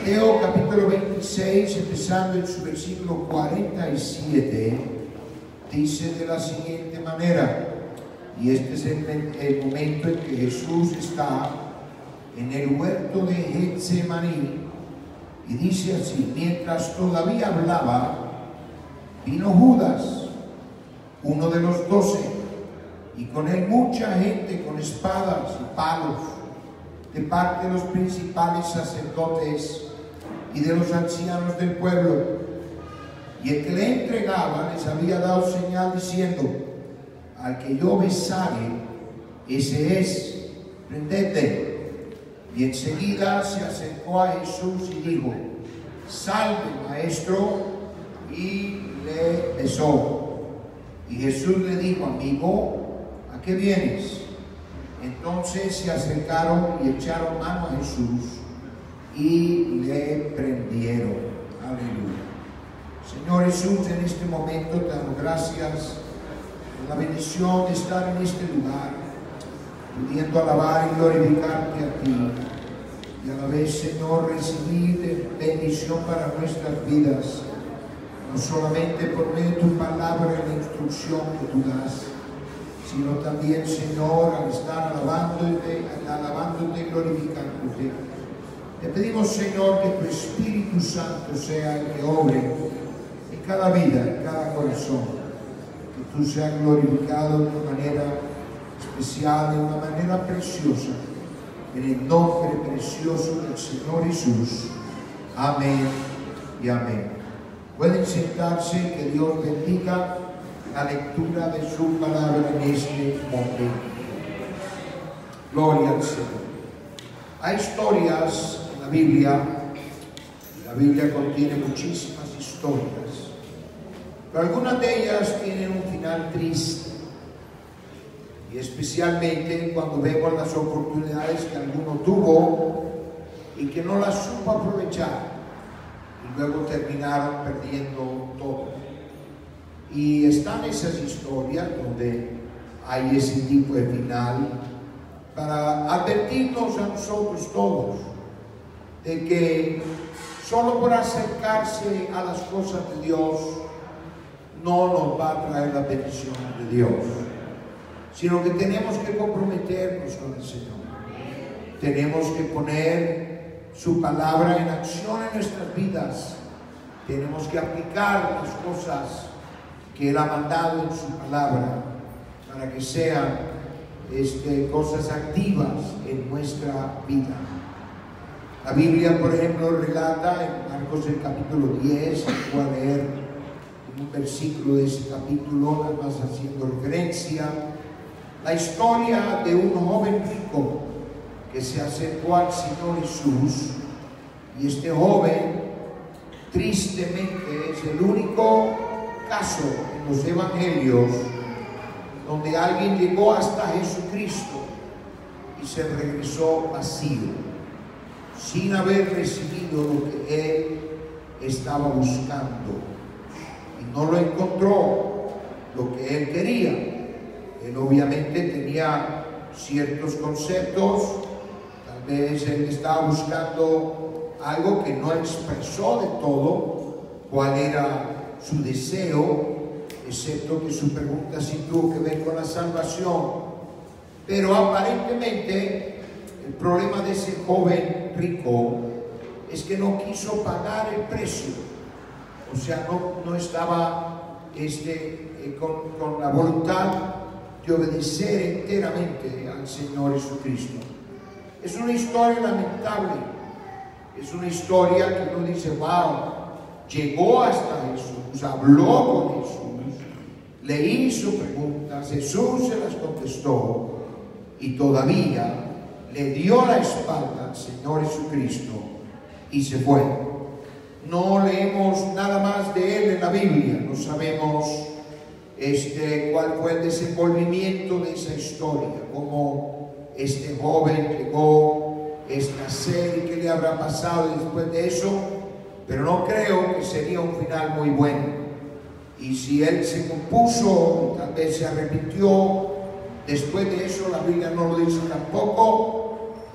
Mateo capítulo 26, empezando en su versículo 47, dice de la siguiente manera, y este es el momento en que Jesús está en el huerto de Getsemaní, y dice así: mientras todavía hablaba, vino Judas, uno de los 12, y con él mucha gente con espadas y palos, de parte de los principales sacerdotes y de los ancianos del pueblo. Y el que le entregaba les había dado señal diciendo: al que yo besare, ese es, prendedle. Y enseguida se acercó a Jesús y dijo: salve, maestro, y le besó. Y Jesús le dijo: amigo, ¿a qué vienes? Entonces se acercaron y echaron mano a Jesús y le prendieron. Aleluya. Señor Jesús, en este momento te damos gracias por la bendición de estar en este lugar, pudiendo alabar y glorificarte a ti, y a la vez, Señor, recibir bendición para nuestras vidas, no solamente por medio de tu palabra y la instrucción que tú das, sino también, Señor, al estar alabándote y glorificándote. Te pedimos, Señor, que tu Espíritu Santo sea el que obre en cada vida, en cada corazón, que tú seas glorificado de una manera especial, de una manera preciosa, en el nombre precioso del Señor Jesús. Amén y amén. Pueden sentarse, que Dios bendiga la lectura de su palabra en este momento. Gloria al Señor. Hay historias en la Biblia contiene muchísimas historias, pero algunas de ellas tienen un final triste, y especialmente cuando vemos las oportunidades que alguno tuvo y que no las supo aprovechar, y luego terminaron perdiendo todo. Y están esas historias donde hay ese tipo de final para advertirnos a nosotros todos de que solo por acercarse a las cosas de Dios no nos va a traer la bendición de Dios, sino que tenemos que comprometernos con el Señor. Tenemos que poner su palabra en acción en nuestras vidas. Tenemos que aplicar las cosas que Él ha mandado en su palabra para que sean cosas activas en nuestra vida. La Biblia, por ejemplo, relata en Marcos el capítulo 10, voy a leer un versículo de ese capítulo, nada más haciendo referencia, la historia de un joven rico que se acercó al Señor Jesús, y este joven tristemente es el único caso en los evangelios donde alguien llegó hasta Jesucristo y se regresó vacío, sin haber recibido lo que él estaba buscando, y no lo encontró lo que él quería. Él obviamente tenía ciertos conceptos, tal vez él estaba buscando algo que no expresó de todo cuál era su deseo, excepto que su pregunta sí tuvo que ver con la salvación. Pero aparentemente el problema de ese joven rico es que no quiso pagar el precio, o sea, no estaba con la voluntad de obedecer enteramente al Señor Jesucristo. Es una historia lamentable, es una historia que uno dice: wow, llegó hasta Jesús, habló con Jesús, le hizo preguntas, Jesús se las contestó, y todavía le dio la espalda al Señor Jesucristo y se fue. No leemos nada más de él en la Biblia, no sabemos cuál fue el desenvolvimiento de esa historia, cómo este joven llegó a ser y qué le habrá pasado después de eso, pero no creo que sería un final muy bueno. Y si él se compuso, tal vez se arrepintió, después de eso la Biblia no lo dice tampoco,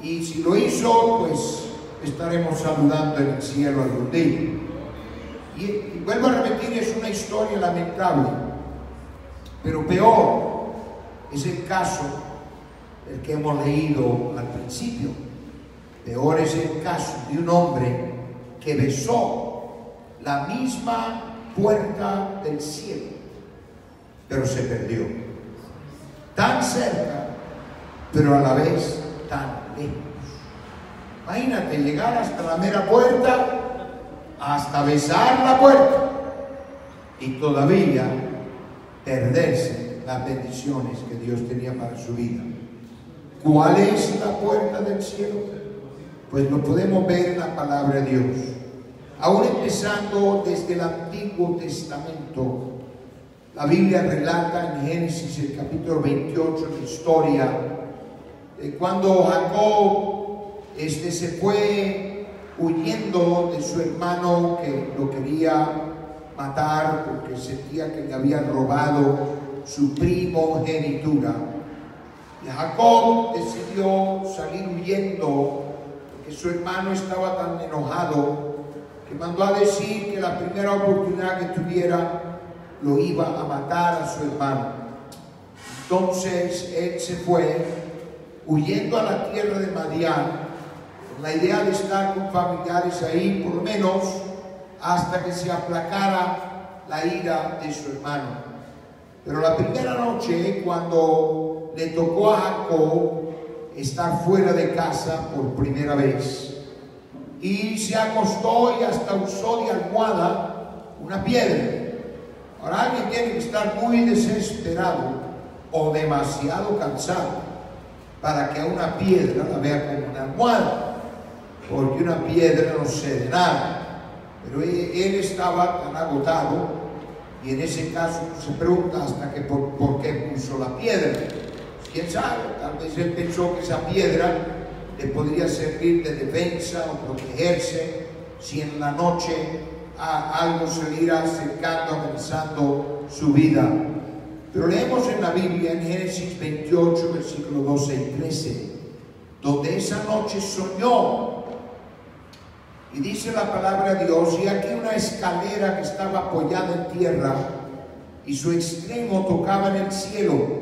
y si lo hizo, pues estaremos saludando en el cielo algún día. Y vuelvo a repetir, es una historia lamentable, pero peor es el caso del que hemos leído al principio. Peor es el caso de un hombre que besó la misma puerta del cielo, pero se perdió. Tan cerca, pero a la vez tan lejos. Imagínate llegar hasta la mera puerta, hasta besar la puerta y todavía perderse las bendiciones que Dios tenía para su vida. ¿Cuál es la puerta del cielo? Pues lo podemos ver en la palabra de Dios. Aún empezando desde el Antiguo Testamento, la Biblia relata en Génesis el capítulo 28 la historia de cuando Jacob se fue huyendo de su hermano que lo quería matar porque sentía que le habían robado su primogenitura. Y Jacob decidió salir huyendo porque su hermano estaba tan enojado que mandó a decir que la primera oportunidad que tuviera lo iba a matar a su hermano. Entonces él se fue huyendo a la tierra de Madián con la idea de estar con familiares ahí por lo menos hasta que se aplacara la ira de su hermano. Pero la primera noche, cuando le tocó a Jacob estar fuera de casa por primera vez, y se acostó y hasta usó de almohada una piedra. Ahora alguien tiene que estar muy desesperado o demasiado cansado para que a una piedra la vea como una almohada, porque una piedra no cede nada. Pero él estaba tan agotado, y en ese caso se pregunta hasta que por qué puso la piedra. Quién sabe, tal vez él pensó que esa piedra le podría servir de defensa o protegerse si en la noche algo se le irá acercando, amenazando su vida. Pero leemos en la Biblia, en Génesis 28, versículos 12 y 13, donde esa noche soñó. Y dice la palabra de Dios: y aquí una escalera que estaba apoyada en tierra, y su extremo tocaba en el cielo.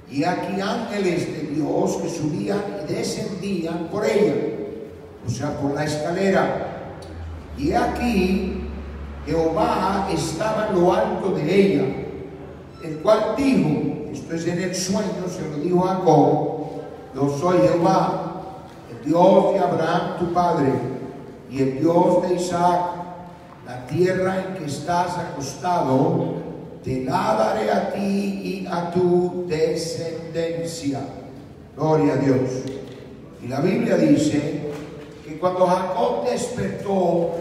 Y aquí ángeles de Dios que subían y descendían por ella, o sea, por la escalera. Y aquí Jehová estaba en lo alto de ella, el cual dijo, esto es en el sueño, se lo dijo a Jacob: yo soy Jehová, el Dios de Abraham tu padre, y el Dios de Isaac. La tierra en que estás acostado te la daré a ti y a tu descendencia. Gloria a Dios. Y la Biblia dice que cuando Jacob despertó,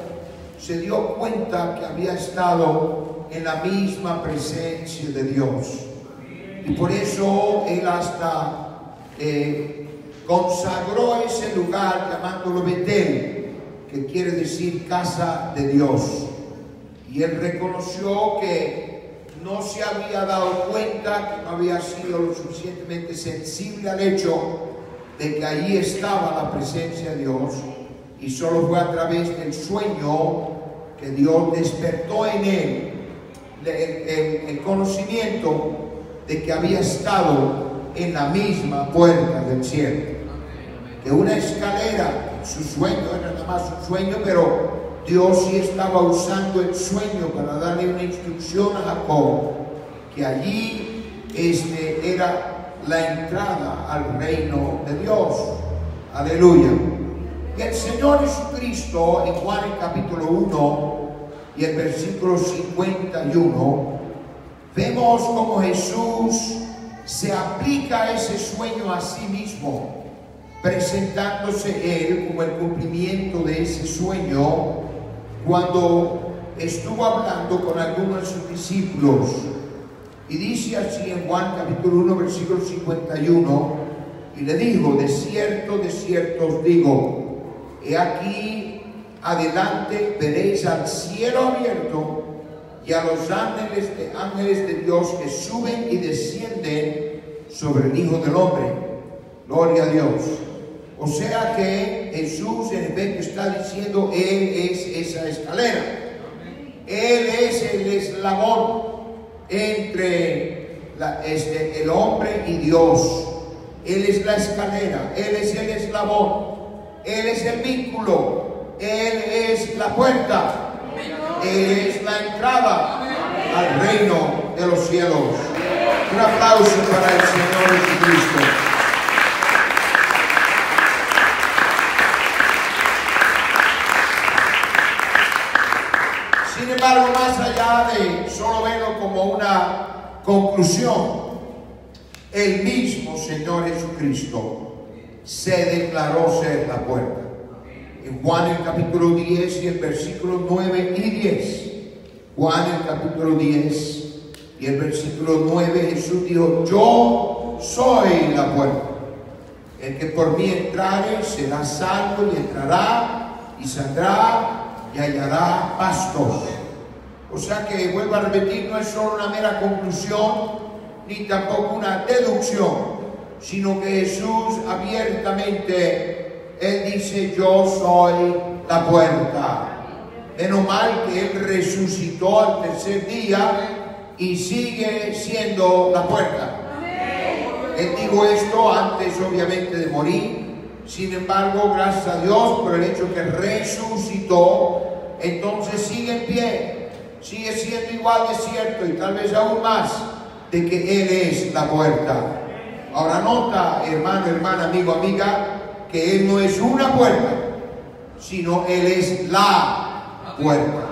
se dio cuenta que había estado en la misma presencia de Dios. Y por eso él hasta consagró ese lugar llamándolo Betel, que quiere decir casa de Dios. Y él reconoció que no se había dado cuenta, que no había sido lo suficientemente sensible al hecho de que allí estaba la presencia de Dios, y solo fue a través del sueño que Dios despertó en él el conocimiento de que había estado en la misma puerta del cielo. Que una escalera, en su sueño era nada más un sueño, pero Dios sí estaba usando el sueño para darle una instrucción a Jacob, que allí era la entrada al reino de Dios. Aleluya. Y el Señor Jesucristo, en Juan el capítulo 1 y el versículo 51, vemos como Jesús se aplica a ese sueño a sí mismo, presentándose Él como el cumplimiento de ese sueño cuando estuvo hablando con algunos de sus discípulos. Y dice así en Juan capítulo 1 versículo 51, y le dijo: de cierto os digo, he aquí adelante veréis al cielo abierto y a los ángeles de Dios que suben y descienden sobre el Hijo del Hombre. Gloria a Dios. O sea que Jesús en efecto está diciendo, Él es esa escalera. Él es el eslabón entre el hombre y Dios. Él es la escalera, Él es el eslabón, Él es el vínculo, Él es la puerta, Él es la entrada al reino de los cielos. Un aplauso para el Señor Jesucristo. Sin embargo, más allá de solo verlo como una conclusión, el mismo Señor Jesucristo se declaró ser la puerta. En Juan el capítulo 10 y el versículo 9 y 10. Juan el capítulo 10 y el versículo 9, Jesús dijo, yo soy la puerta. El que por mí entrare será salvo y entrará y saldrá y hallará pastos. O sea que, vuelvo a repetir, no es solo una mera conclusión, ni tampoco una deducción, sino que Jesús abiertamente, Él dice, yo soy la puerta. Menos mal que Él resucitó al tercer día y sigue siendo la puerta. Él dijo esto antes, obviamente, de morir. Sin embargo, gracias a Dios por el hecho que resucitó, entonces sigue en pie, sigue siendo igual de cierto y tal vez aún más de que Él es la puerta. Ahora nota, hermano, hermana, amigo, amiga, que Él no es una puerta, sino Él es la puerta.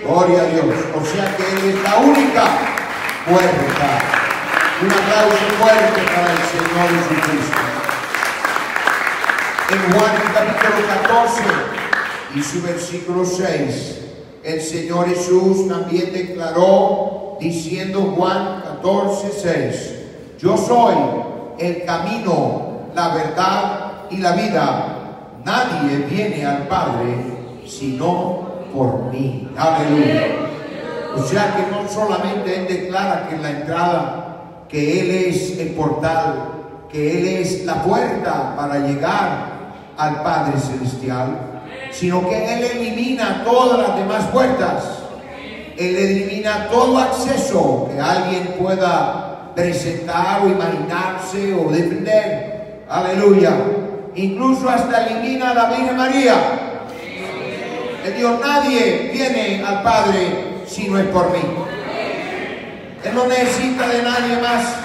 Gloria a Dios. O sea que Él es la única puerta. Un aplauso fuerte para el Señor Jesucristo. En Juan capítulo 14 y su versículo 6, el Señor Jesús también declaró, diciendo Juan 14, 6, yo soy el camino, la verdad y la vida. Nadie viene al Padre sino por mí. Aleluya. O sea que no solamente Él declara que en la entrada, que Él es el portal, que Él es la puerta para llegar al Padre Celestial, sino que Él elimina todas las demás puertas. Él elimina todo acceso que alguien pueda presentar o imaginarse o defender. Aleluya. Incluso hasta elimina a la Virgen María. Él dijo, nadie viene al Padre si no es por mí. Él no necesita de nadie más.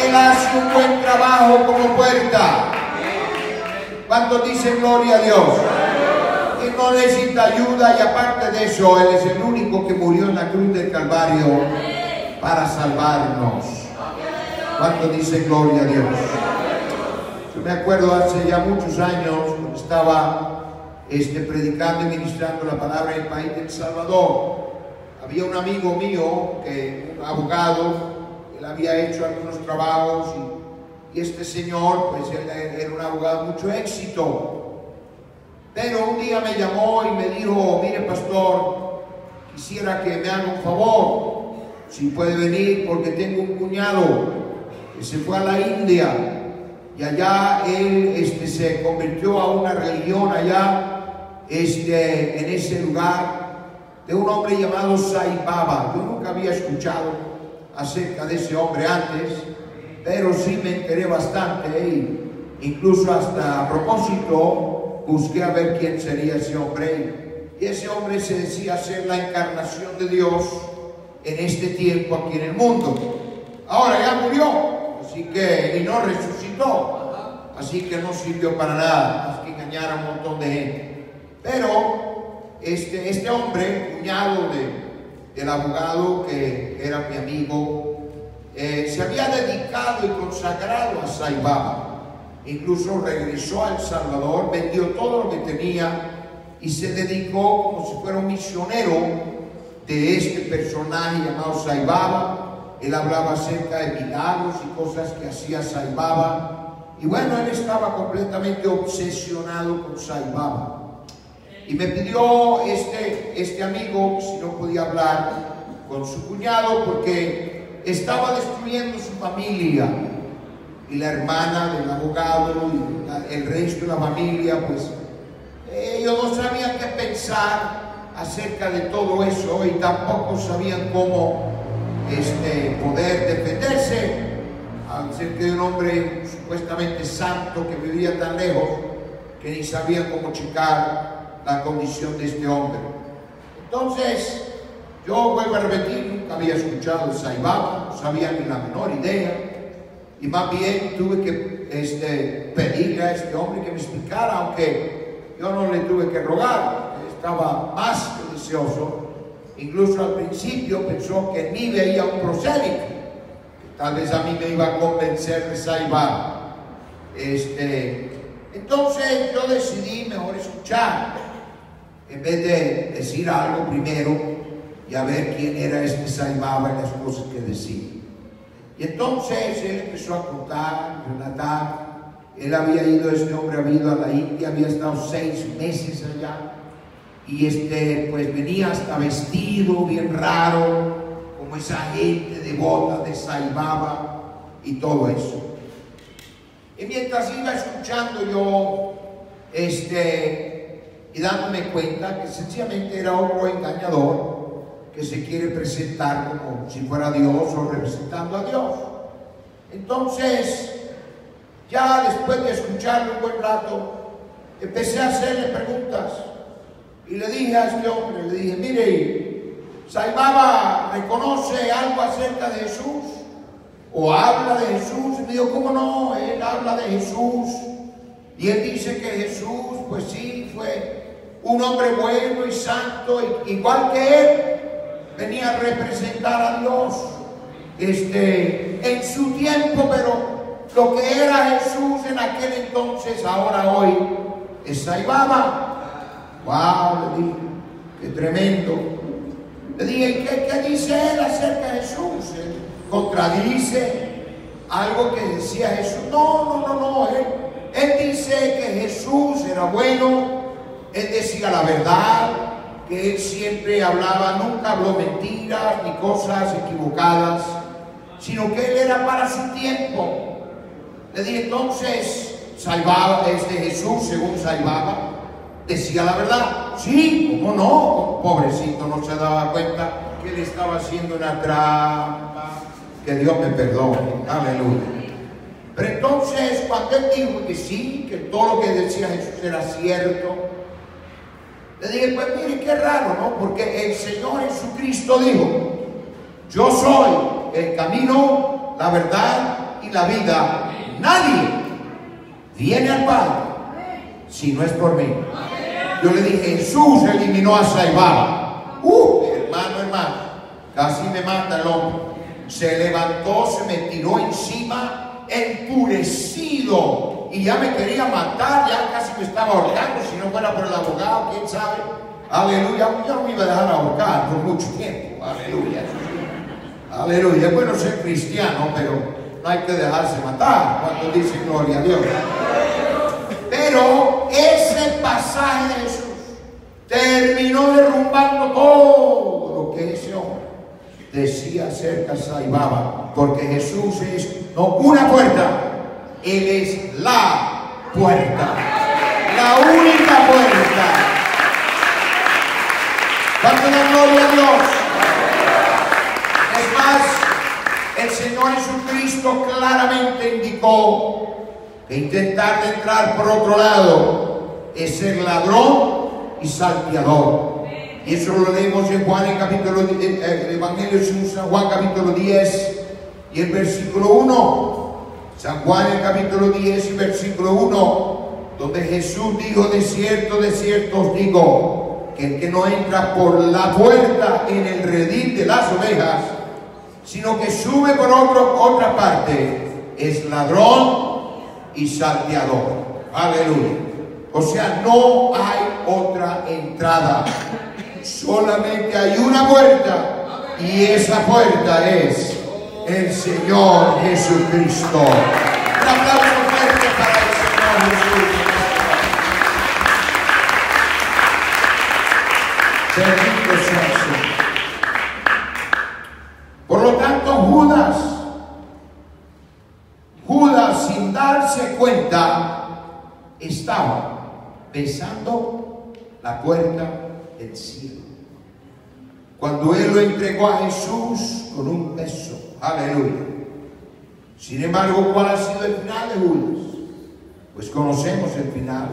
Él hace un buen trabajo como puerta. ¿Cuántos dicen gloria a Dios? Él no necesita ayuda y aparte de eso, Él es el único que murió en la cruz del Calvario para salvarnos. ¿Cuántos dicen gloria a Dios? Yo me acuerdo hace ya muchos años cuando estaba predicando y ministrando la palabra en el país de El Salvador. Había un amigo mío, un abogado, él había hecho algunos trabajos y este señor, pues él era un abogado de mucho éxito. Pero un día me llamó y me dijo, mire pastor, quisiera que me haga un favor, si puede venir porque tengo un cuñado que se fue a la India y allá él se convirtió a una religión allá en ese lugar de un hombre llamado Sai Baba. Yo nunca había escuchado acerca de ese hombre antes, pero sí me enteré bastante y incluso hasta a propósito busqué a ver quién sería ese hombre. Y ese hombre se decía ser la encarnación de Dios en este tiempo aquí en el mundo. Ahora ya murió, y no resucitó, así que no sirvió para nada, más que engañar a un montón de gente. Pero este hombre, cuñado del abogado que era mi amigo, se había dedicado y consagrado a Sai Baba. Incluso regresó a El Salvador, vendió todo lo que tenía y se dedicó como si fuera un misionero de este personaje llamado Sai Baba. Él hablaba acerca de milagros y cosas que hacía Sai Baba. Y bueno, él estaba completamente obsesionado con Sai Baba. Y me pidió este amigo si no podía hablar con su cuñado porque estaba destruyendo su familia. y la hermana del abogado y el resto de la familia, pues ellos no sabían qué pensar acerca de todo eso y tampoco sabían cómo poder defenderse acerca de un hombre supuestamente santo que vivía tan lejos que ni sabían cómo checar la condición de este hombre. Entonces, yo vuelvo a repetir, nunca había escuchado de Sai Baba, no sabía ni la menor idea, y más bien tuve que pedirle a este hombre que me explicara, aunque yo no le tuve que rogar, estaba más que deseoso. Incluso al principio pensó que en mí veía un prosélito, que tal vez a mí me iba a convencer de Sai Baba. Entonces yo decidí mejor escuchar, en vez de decir algo primero y a ver quién era este Sai Baba y las cosas que decía. Y entonces él empezó a contar, relatar. Él había ido, este hombre había ido a la India, había estado 6 meses allá. Y pues venía hasta vestido bien raro, como esa gente devota de Sai Baba y todo eso. Y mientras iba escuchando yo, y dándome cuenta que sencillamente era otro engañador que se quiere presentar como si fuera Dios o representando a Dios. Entonces, ya después de escucharlo un buen rato, empecé a hacerle preguntas y le dije a este hombre, le dije, mire, Sai Baba reconoce algo acerca de Jesús o habla de Jesús. Y me dijo, ¿cómo no? Él habla de Jesús y él dice que Jesús, pues sí, fue un hombre bueno y santo, igual que él, venía a representar a Dios en su tiempo, pero lo que era Jesús en aquel entonces, ahora hoy, es Sai Baba. ¡Wow! Le dije, ¡qué tremendo! Le dije, ¿qué dice él acerca de Jesús? ¿Él contradice algo que decía Jesús? No. Él dice que Jesús era bueno, él decía la verdad, que él siempre hablaba, nunca habló mentiras ni cosas equivocadas, sino que él era para su tiempo. Le dije, entonces, Sai Baba, Jesús, según Sai Baba, decía la verdad. Sí, ¿cómo no? Pobrecito, no se daba cuenta que él estaba haciendo una trampa. Que Dios me perdone. Aleluya. Pero entonces, cuando él dijo que sí, que todo lo que decía Jesús era cierto, le dije, pues mire, qué raro, ¿no? Porque el Señor Jesucristo dijo, yo soy el camino, la verdad y la vida. Nadie viene al Padre si no es por mí. Yo le dije, Jesús eliminó a Sai Baba. Hermano, casi me mata el hombre. Se levantó, se me tiró encima, enfurecido, y ya me quería matar, ya casi me estaba ahorcando, si no fuera por el abogado, quién sabe. Aleluya, yo no me iba a dejar ahorcar por mucho tiempo. Aleluya. Aleluya, es bueno ser cristiano, pero no hay que dejarse matar cuando dice gloria a Dios. Pero ese pasaje de Jesús terminó derrumbando todo lo que ese hombre decía acerca de Sai Baba, porque Jesús es no una puerta, Él es la puerta, la única puerta. Dando la gloria a Dios. Es más, el Señor Jesucristo claramente indicó que intentar de entrar por otro lado es ser ladrón y salteador. Y eso lo leemos en Juan, el Evangelio de San Juan, capítulo 10 y el versículo 1. San Juan, el capítulo 10 y versículo 1, donde Jesús dijo, de cierto os digo, que el que no entra por la puerta en el redil de las ovejas, sino que sube por otra parte, es ladrón y salteador. Aleluya. O sea, no hay otra entrada, solamente hay una puerta, y esa puerta es el Señor Jesucristo. Un aplauso fuerte para el Señor Jesús. Bendito sea el Señor. Por lo tanto, Judas puerta estaba besando la puerta del cielo. Cuando él lo entregó a Jesús con un beso, aleluya. Sin embargo, ¿cuál ha sido el final de Judas? Pues conocemos el final.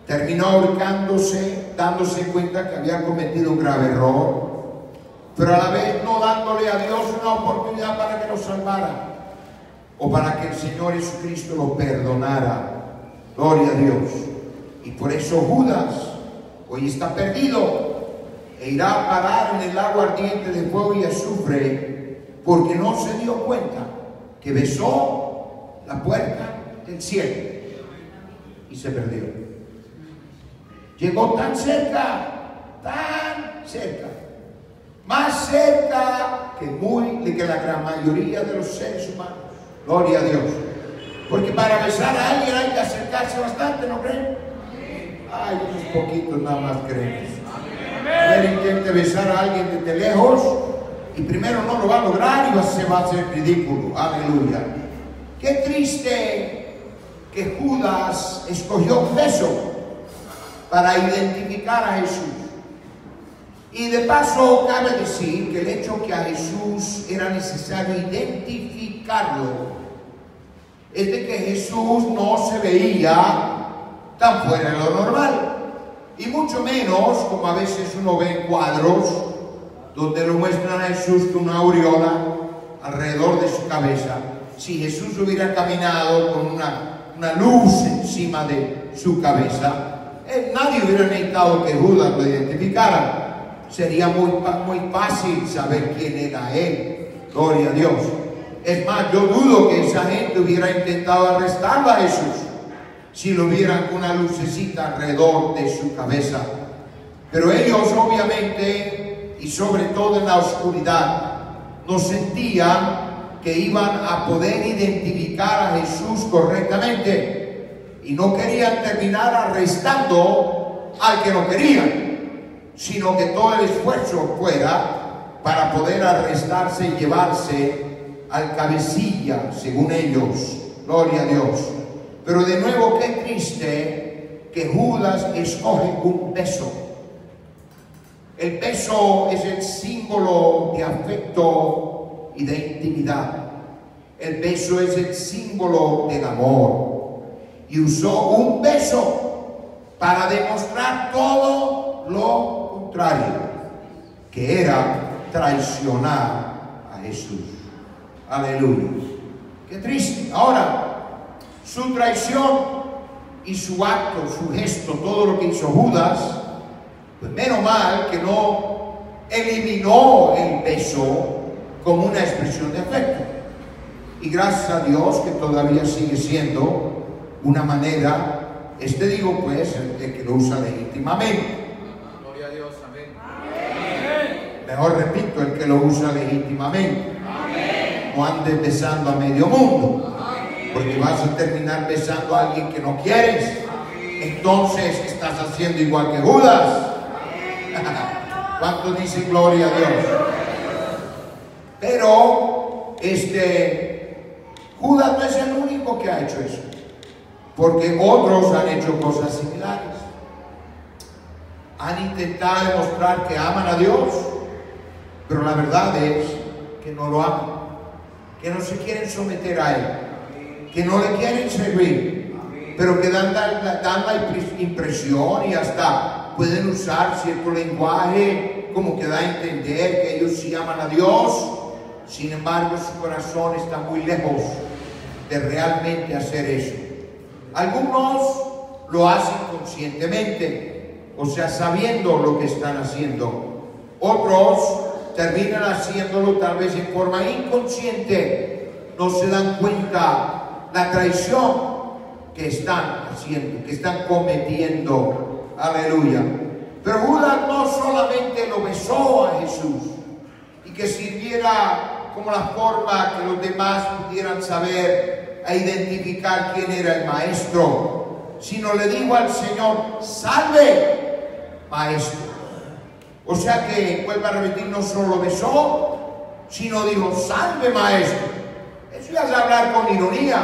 Terminó ahorcándose, dándose cuenta que había cometido un grave error, pero a la vez no dándole a Dios una oportunidad para que lo salvara o para que el Señor Jesucristo lo perdonara. Gloria a Dios. Y por eso Judas hoy está perdido e irá a parar en el lago ardiente de fuego y azufre, porque no se dio cuenta que besó la puerta del cielo y se perdió. Llegó tan cerca, más cerca que la gran mayoría de los seres humanos. Gloria a Dios. Porque para besar a alguien hay que acercarse bastante, ¿no creen? Ay, unos poquitos nada más creen. A ver, intente besar a alguien desde lejos y primero no lo va a lograr y se va a hacer ridículo. Aleluya. Qué triste que Judas escogió un beso para identificar a Jesús. Y de paso cabe decir que el hecho que a Jesús era necesario identificarlo es de que Jesús no se veía tan fuera de lo normal. Y mucho menos, como a veces uno ve en cuadros, donde lo muestran a Jesús con una aureola alrededor de su cabeza. Si Jesús hubiera caminado con una luz encima de su cabeza, nadie hubiera necesitado que Judas lo identificara. Sería muy fácil saber quién era él. Gloria a Dios. Es más, yo dudo que esa gente hubiera intentado arrestarlo a Jesús si lo vieran con una lucecita alrededor de su cabeza. Pero ellos obviamente, y sobre todo en la oscuridad, no sentían que iban a poder identificar a Jesús correctamente y no querían terminar arrestando al que no querían, sino que todo el esfuerzo fuera para poder arrestarse y llevarse al cabecilla, según ellos. Gloria a Dios. Pero de nuevo, qué triste que Judas escoge un beso. El beso es el símbolo de afecto y de intimidad. El beso es el símbolo del amor. Y usó un beso para demostrar todo lo contrario, que era traicionar a Jesús. Aleluya. Qué triste. Ahora, su traición y su acto, su gesto, todo lo que hizo Judas, pues menos mal que no eliminó el beso como una expresión de afecto. Y gracias a Dios que todavía sigue siendo una manera, digo pues, el que lo usa legítimamente. Gloria a Dios, amén. Mejor repito, el que lo usa legítimamente. No andes besando a medio mundo, porque vas a terminar besando a alguien que no quieres. Entonces estás haciendo igual que Judas. ¿Cuántos dicen gloria a Dios? Pero Judas no es el único que ha hecho eso, porque otros han hecho cosas similares. Han intentado demostrar que aman a Dios, pero la verdad es que no lo aman, que no se quieren someter a Él, que no le quieren servir, pero que dan la impresión y hasta pueden usar cierto lenguaje como que da a entender que ellos sí aman a Dios. Sin embargo, su corazón está muy lejos de realmente hacer eso. Algunos lo hacen conscientemente, o sea, sabiendo lo que están haciendo. Otros terminan haciéndolo tal vez en forma inconsciente. No se dan cuenta la traición que están haciendo, que están cometiendo. Aleluya. Pero Judas no solamente lo besó a Jesús y que sirviera como la forma que los demás pudieran saber a identificar quién era el maestro, sino le dijo al Señor: salve, maestro. O sea que, vuelvo a repetir, no solo lo besó, sino dijo: salve, maestro. Eso ya es hablar con ironía.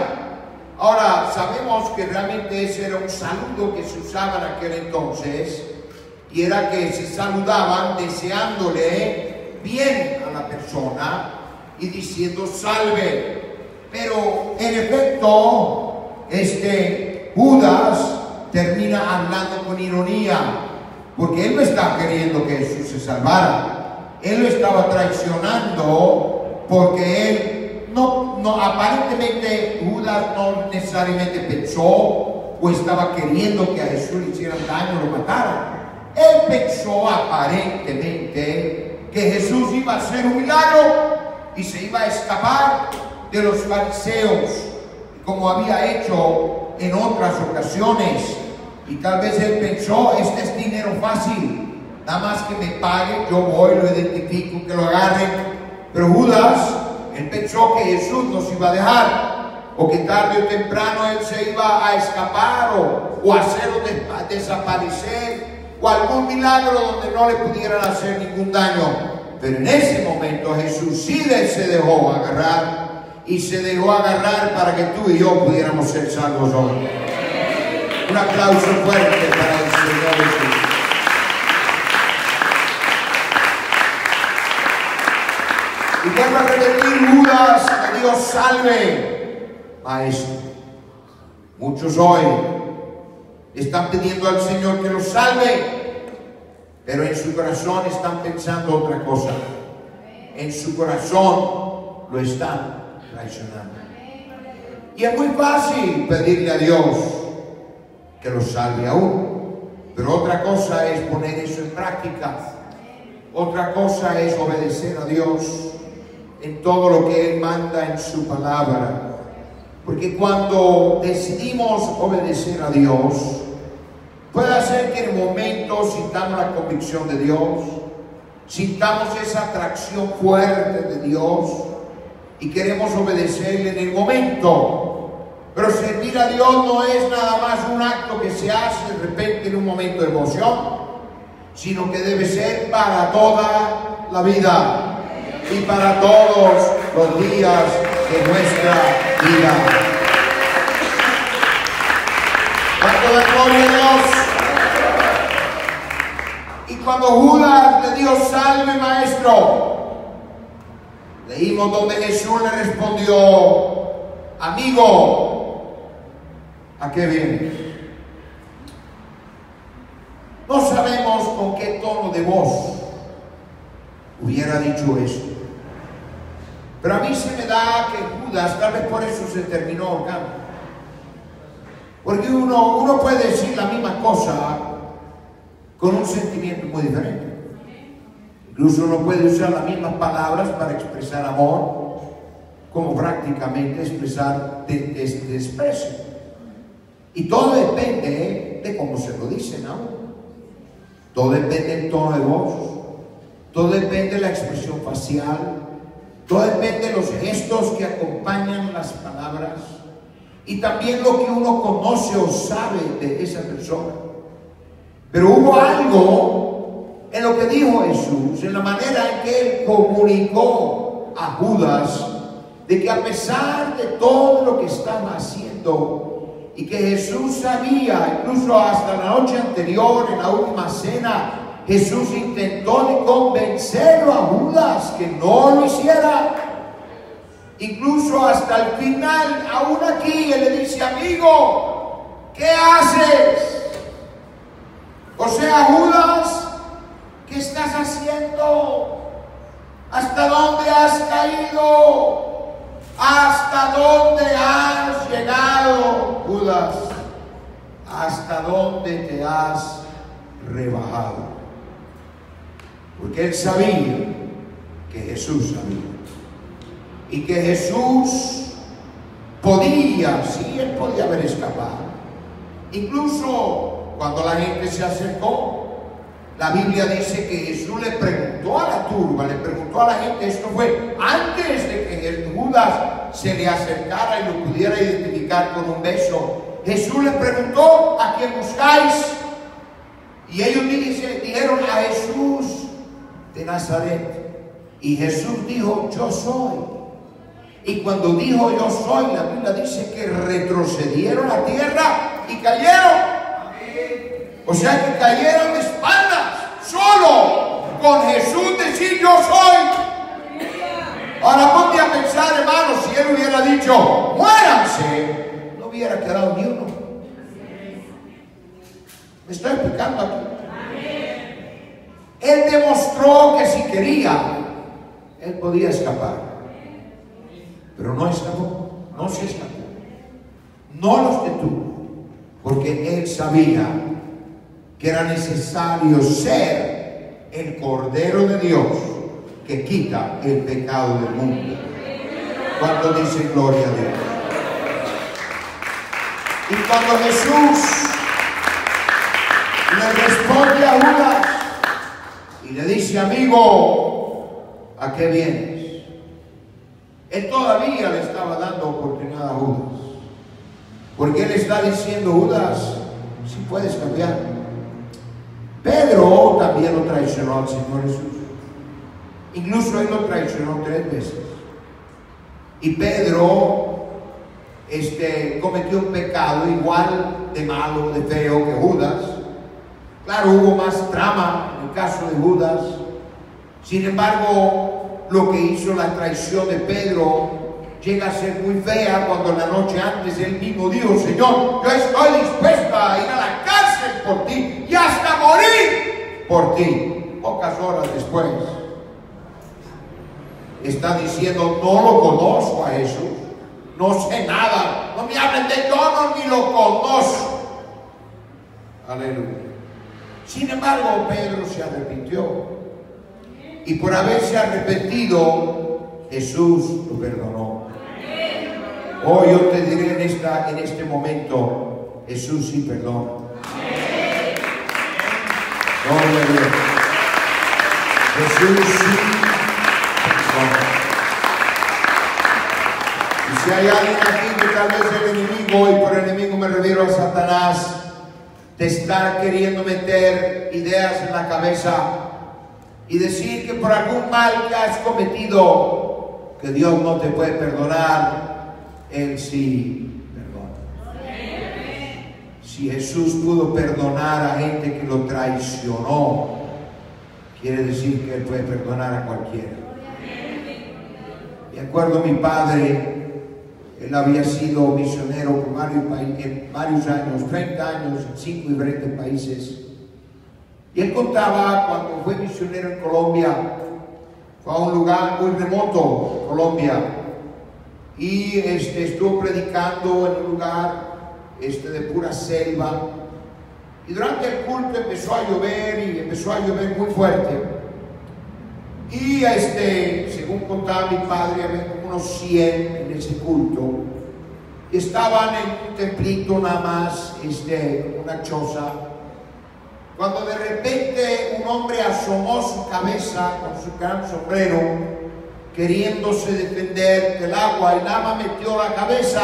Ahora, sabemos que realmente ese era un saludo que se usaba en aquel entonces, y era que se saludaban deseándole bien a la persona y diciendo salve. Pero en efecto, Judas termina hablando con ironía, porque él no estaba queriendo que Jesús se salvara. Él lo estaba traicionando porque él aparentemente Judas no necesariamente pensó o estaba queriendo que a Jesús le hicieran daño o lo mataran. Él pensó aparentemente que Jesús iba a hacer un milagro y se iba a escapar de los fariseos, como había hecho en otras ocasiones. Y tal vez él pensó, este es dinero fácil, nada más que me pague, yo voy, lo identifico, que lo agarren. Pero Judas, él pensó que Jesús nos iba a dejar, o que tarde o temprano él se iba a escapar, o hacerlo desaparecer, o algún milagro donde no le pudieran hacer ningún daño. Pero en ese momento Jesús sí se dejó agarrar, y se dejó agarrar para que tú y yo pudiéramos ser salvos hoy. Un aplauso fuerte para el Señor Jesús. Y vuelvo a repetir, Judas le dio salve, maestro. Muchos hoy están pidiendo al Señor que los salve, pero en su corazón están pensando otra cosa. En su corazón lo están traicionando. Y es muy fácil pedirle a Dios que los salve a uno, pero otra cosa es poner eso en práctica. Otra cosa es obedecer a Dios en todo lo que Él manda en su palabra. Porque cuando decidimos obedecer a Dios, puede ser que en el momento sintamos la convicción de Dios, sintamos esa atracción fuerte de Dios y queremos obedecerle en el momento. Pero servir a Dios no es nada más un acto que se hace de repente en un momento de emoción, sino que debe ser para toda la vida y para todos los días de nuestra vida. Cuando la gloria a Dios. Y cuando Judas le dio salve, maestro, leímos donde Jesús le respondió, amigo, ¿a qué viene? No sabemos con qué tono de voz hubiera dicho eso, pero a mí se me da que Judas, tal vez por eso se terminó ahorcando, porque uno puede decir la misma cosa con un sentimiento muy diferente. Incluso uno puede usar las mismas palabras para expresar amor, como prácticamente expresar desprecio. Y todo depende de cómo se lo dicen a uno. Todo depende del tono de voz, todo depende de la expresión facial, todo depende de los gestos que acompañan las palabras, y también lo que uno conoce o sabe de esa persona. Pero hubo algo en lo que dijo Jesús, en la manera en que Él comunicó a Judas, de que a pesar de todo lo que estaba haciendo, y que Jesús sabía, incluso hasta la noche anterior, en la última cena, Jesús intentó de convencerlo a Judas que no lo hiciera. Incluso hasta el final, aún aquí, Él le dice, amigo, ¿qué haces? O sea, Judas, ¿qué estás haciendo? ¿Hasta dónde has caído? ¿Hasta dónde has llegado, Judas? ¿Hasta dónde te has rebajado? Porque él sabía que Jesús sabía. Y que Jesús podía, sí, él podía haber escapado. Incluso cuando la gente se acercó, la Biblia dice que Jesús le preguntó a la turba, le preguntó a la gente, esto fue antes de que Judas se le acercara y lo pudiera identificar con un beso. Jesús le preguntó, ¿a quién buscáis? Y ellos dijeron, a Jesús de Nazaret. Y Jesús dijo, yo soy. Y cuando dijo yo soy, la Biblia dice que retrocedieron a tierra y cayeron. O sea que cayeron de espaldas, solo con Jesús decir yo soy. Ahora ponte a pensar, hermano, si él hubiera dicho muéranse, no hubiera quedado ni uno. ¿Me estoy explicando aquí? Él demostró que si quería, él podía escapar. Pero no escapó, no se escapó. No los detuvo, porque él sabía que era necesario ser el Cordero de Dios que quita el pecado del mundo. ¿Cuánto dicen gloria a Dios? Y cuando Jesús le responde a Judas y le dice, amigo, ¿a qué vienes? Él todavía le estaba dando oportunidad a Judas, porque él está diciendo, Judas, si puedes cambiar. Pedro también lo traicionó al Señor Jesús. Incluso él lo traicionó 3 veces. Y Pedro cometió un pecado igual de malo, de feo que Judas. Claro, hubo más trama en el caso de Judas. Sin embargo, lo que hizo la traición de Pedro llega a ser muy fea cuando la noche antes él mismo dijo, Señor, yo estoy dispuesta a ir a la cárcel por ti y hasta morir por ti. Pocas horas después está diciendo, no lo conozco a Jesús, no sé nada, no me hablen de yo, ni lo conozco. Aleluya. Sin embargo, Pedro se arrepintió, y por haberse arrepentido, Jesús lo perdonó. Hoy yo te diré en este momento, Jesús sí perdona. Gloria a Dios. Jesús sí perdona. Y si hay alguien aquí que tal vez el enemigo, y por enemigo me refiero a Satanás, te está queriendo meter ideas en la cabeza y decir que por algún mal que has cometido, que Dios no te puede perdonar, Él sí perdona. Si Jesús pudo perdonar a gente que lo traicionó, quiere decir que Él puede perdonar a cualquiera. De acuerdo a mi padre, él había sido misionero por varios años, 30 años, en 5 diferentes países. Y él contaba cuando fue misionero en Colombia, fue a un lugar muy remoto, Colombia, y estuvo predicando en un lugar de pura selva. Y durante el culto empezó a llover, y empezó a llover muy fuerte. Y según contaba mi padre, había como unos 100 en ese culto. Y estaban en un templito nada más, una choza. Cuando de repente un hombre asomó su cabeza con su gran sombrero, queriéndose defender del agua, y nada más metió la cabeza.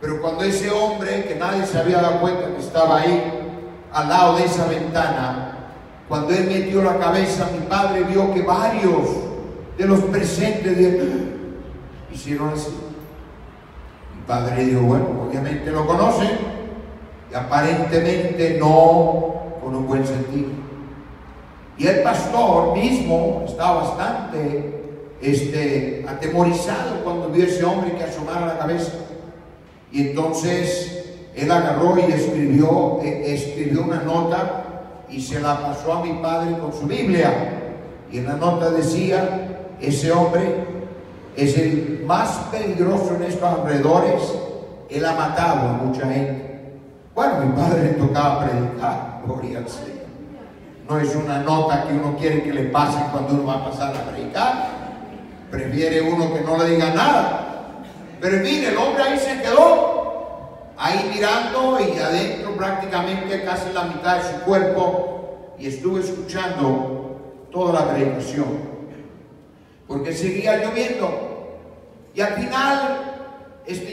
Pero cuando ese hombre, que nadie se había dado cuenta que estaba ahí, al lado de esa ventana, cuando él metió la cabeza, mi padre vio que varios de los presentes hicieron así. Mi padre dijo, bueno, obviamente lo conocen, y aparentemente no con un buen sentido. Y el pastor mismo estaba bastante atemorizado cuando vio a ese hombre que asomara la cabeza. Y entonces él agarró y escribió una nota y se la pasó a mi padre con su Biblia. Y en la nota decía, ese hombre es el más peligroso en estos alrededores, él ha matado a mucha gente. Bueno, mi padre le tocaba predicar, gloria al Señor. No es una nota que uno quiere que le pase cuando uno va a pasar a predicar. Prefiere uno que no le diga nada. Pero mire, el hombre ahí se quedó, ahí mirando, y adentro prácticamente casi la mitad de su cuerpo, y estuve escuchando toda la predicación, porque seguía lloviendo. Y al final,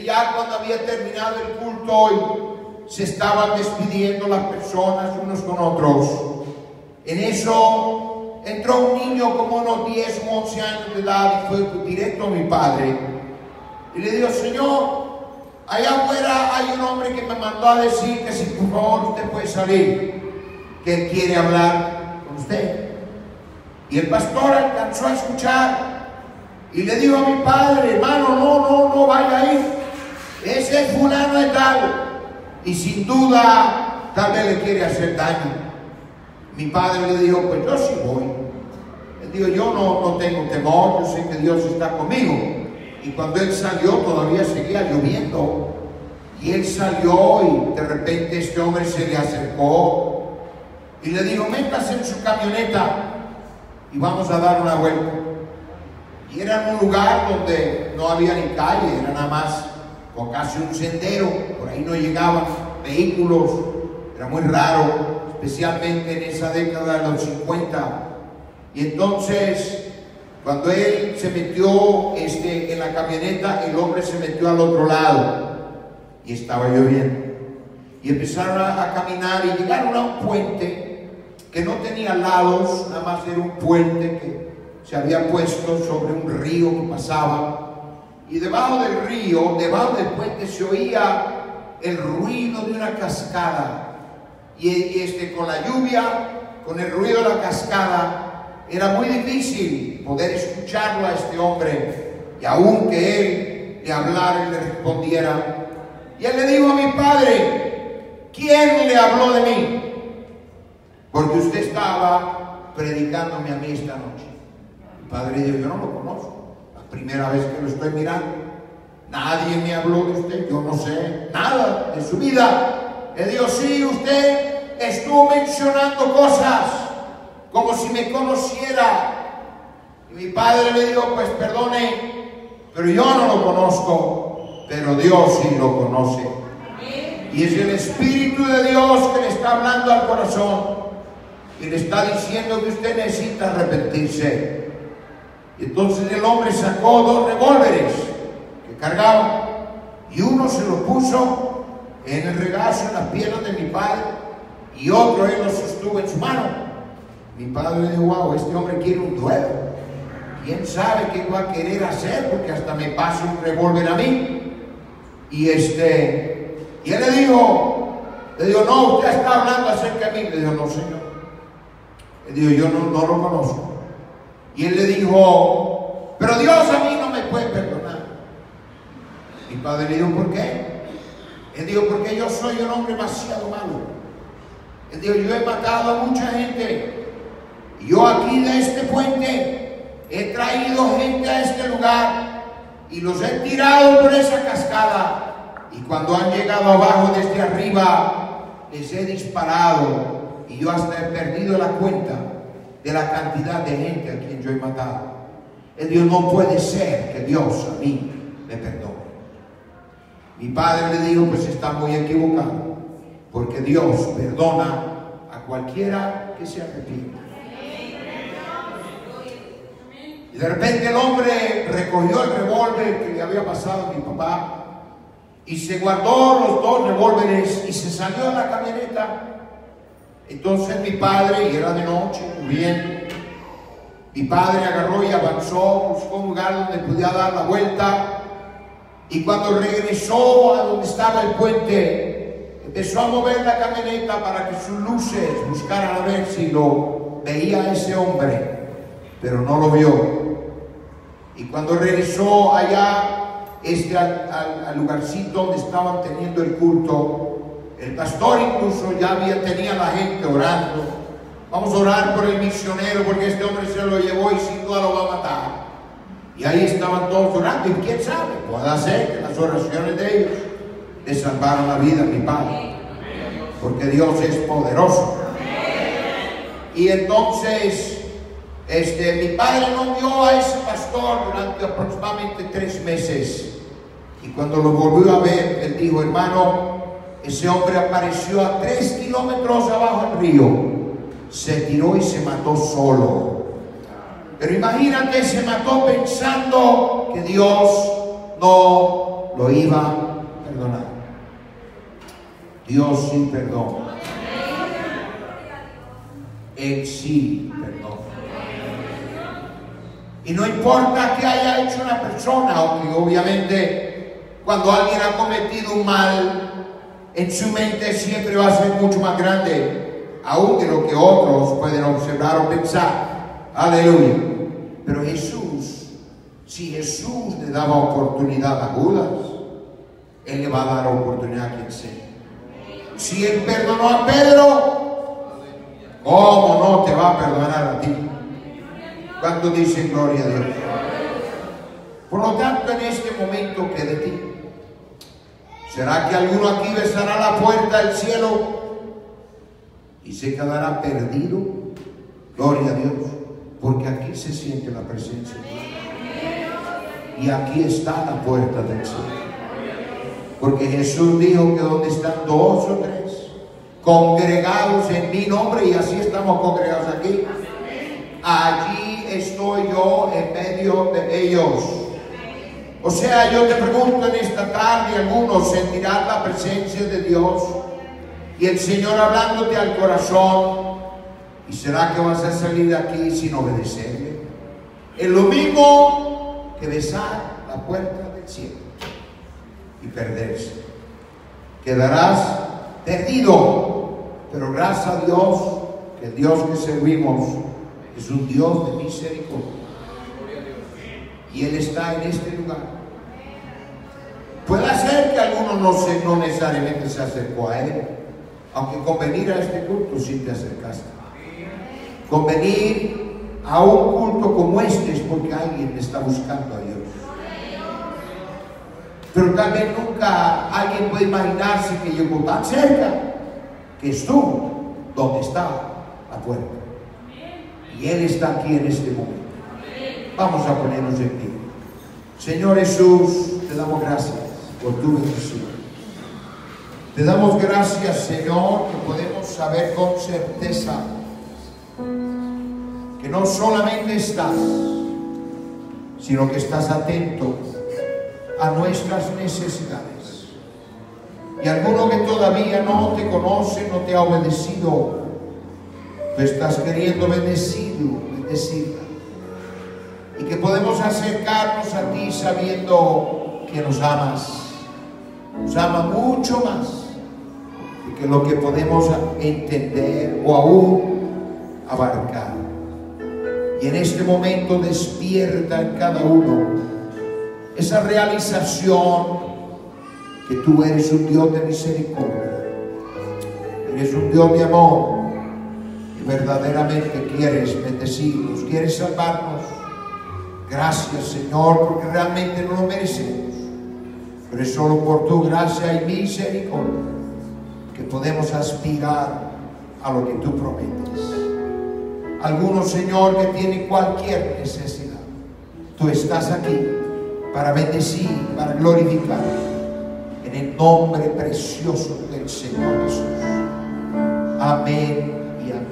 ya cuando había terminado el culto, se estaban despidiendo las personas unos con otros. En eso entró un niño como unos 10 o 11 años de edad y fue directo a mi padre Y le digo, Señor, allá afuera hay un hombre que me mandó a decir que si por favor usted puede salir, que él quiere hablar con usted. Y el pastor alcanzó a escuchar y le dijo a mi padre, hermano, no vaya ahí, ese es fulano de tal, y sin duda tal vez le quiere hacer daño. Mi padre le dijo, pues yo sí voy. Él dijo, yo no tengo temor, yo sé que Dios está conmigo. Y cuando él salió todavía seguía lloviendo, y él salió y de repente este hombre se le acercó y le dijo, métase en su camioneta y vamos a dar una vuelta. Y era en un lugar donde no había ni calle, era nada más o casi un sendero, por ahí no llegaban vehículos, era muy raro, especialmente en esa década de los 50. Y entonces, cuando él se metió en la camioneta, el hombre se metió al otro lado y estaba lloviendo. Y empezaron a caminar y llegaron a un puente que no tenía lados, nada más era un puente que se había puesto sobre un río que pasaba. Y debajo del río, debajo del puente, se oía el ruido de una cascada. Y con la lluvia, con el ruido de la cascada, era muy difícil poder escucharlo a este hombre. Y aun que él le hablara y le respondiera. Y él le dijo a mi padre, ¿quién le habló de mí? Porque usted estaba predicándome a mí esta noche. Mi padre dijo, yo no lo conozco. Primera vez que lo estoy mirando, nadie me habló de usted, yo no sé nada de su vida. Le digo, sí, usted estuvo mencionando cosas como si me conociera. Y mi padre le dijo, pues perdone, pero yo no lo conozco, pero Dios sí lo conoce. Y es el Espíritu de Dios que le está hablando al corazón y le está diciendo que usted necesita arrepentirse. Y entonces el hombre sacó 2 revólveres que cargaba y uno se lo puso en el regazo, en las piernas de mi padre, y otro él lo sostuvo en su mano. Mi padre le dijo, wow, este hombre quiere un duelo. ¿Quién sabe qué va a querer hacer? Porque hasta me pasa un revólver a mí. Y él le dijo, no, usted está hablando acerca de mí. Le dijo, no, señor. Le dijo, yo no lo conozco. Y él le dijo, pero Dios a mí no me puede perdonar. Mi padre le dijo, ¿por qué? Él dijo, porque yo soy un hombre demasiado malo. Él dijo, yo he matado a mucha gente. Y yo aquí de este puente he traído gente a este lugar y los he tirado por esa cascada. Y cuando han llegado abajo desde arriba, les he disparado. Y yo hasta he perdido la cuenta de la cantidad de gente a quien yo he matado. Él dijo, no puede ser que Dios a mí me perdone. Mi padre le dijo, pues está muy equivocado, porque Dios perdona a cualquiera que se arrepienta. Y de repente el hombre recogió el revólver que le había pasado a mi papá y se guardó los 2 revólveres y se salió de la camioneta. Entonces mi padre, y era de noche, muy bien, mi padre agarró y avanzó, buscó un lugar donde pudiera dar la vuelta, y cuando regresó a donde estaba el puente, empezó a mover la camioneta para que sus luces buscaran a ver si lo veía a ese hombre, pero no lo vio. Y cuando regresó allá al lugarcito donde estaban teniendo el culto, el pastor incluso ya tenía a la gente orando. Vamos a orar por el misionero porque este hombre se lo llevó y sin duda lo va a matar. Y ahí estaban todos orando. Y quién sabe, puede ser que las oraciones de ellos le salvaron la vida a mi padre. Porque Dios es poderoso. Y entonces mi padre no vio a ese pastor durante aproximadamente 3 meses. Y cuando lo volvió a ver, él dijo, hermano, ese hombre apareció a 3 kilómetros abajo del río, se tiró y se mató solo. Pero imagínate, se mató pensando que Dios no lo iba a perdonar. Dios sí perdona. Él sí perdona. Y no importa qué haya hecho una persona, aunque obviamente cuando alguien ha cometido un mal, en su mente siempre va a ser mucho más grande, aún de lo que otros pueden observar o pensar. Aleluya. Pero Jesús, si Jesús le daba oportunidad a Judas, Él le va a dar oportunidad a quien sea. Si Él perdonó a Pedro, ¿cómo no te va a perdonar a ti? ¿Cuánto dicen gloria a Dios? Por lo tanto, en este momento, ¿qué de ti? ¿Será que alguno aquí besará la puerta del cielo y se quedará perdido? Gloria a Dios, porque aquí se siente la presencia de Dios. Y aquí está la puerta del cielo. Porque Jesús dijo que donde están dos o tres congregados en mi nombre, y así estamos congregados aquí, allí estoy yo en medio de ellos. O sea, yo te pregunto en esta tarde, algunos sentirán la presencia de Dios y el Señor hablándote al corazón, y será que vas a salir de aquí sin obedecerle. Es lo mismo que besar la puerta del cielo y perderse. Quedarás perdido, pero gracias a Dios, que el Dios que servimos es un Dios de misericordia. Y Él está en este lugar. Puede ser que alguno no necesariamente se acercó a Él, aunque con venir a este culto sí te acercaste. Con venir a un culto como este es porque alguien está buscando a Dios. Pero tal vez nunca alguien puede imaginarse que llegó tan cerca que estuvo donde está la puerta. Y Él está aquí en este momento. Vamos a ponernos en pie. Señor Jesús, te damos gracias por tu bendición. Te damos gracias, Señor, que podemos saber con certeza que no solamente estás, sino que estás atento a nuestras necesidades. Y alguno que todavía no te conoce, no te ha obedecido, tú estás queriendo bendecirla. Y que podemos acercarnos a ti sabiendo que nos amas. Nos ama mucho más que lo que podemos entender o aún abarcar. Y en este momento despierta en cada uno esa realización que tú eres un Dios de misericordia, eres un Dios de amor, y verdaderamente quieres bendecirnos, quieres salvarnos. Gracias, Señor, porque realmente no lo merecemos, pero es solo por tu gracia y misericordia que podemos aspirar a lo que tú prometes. Algunos, Señor, que tienen cualquier necesidad, tú estás aquí para bendecir, para glorificar, en el nombre precioso del Señor Jesús. Amén y amén.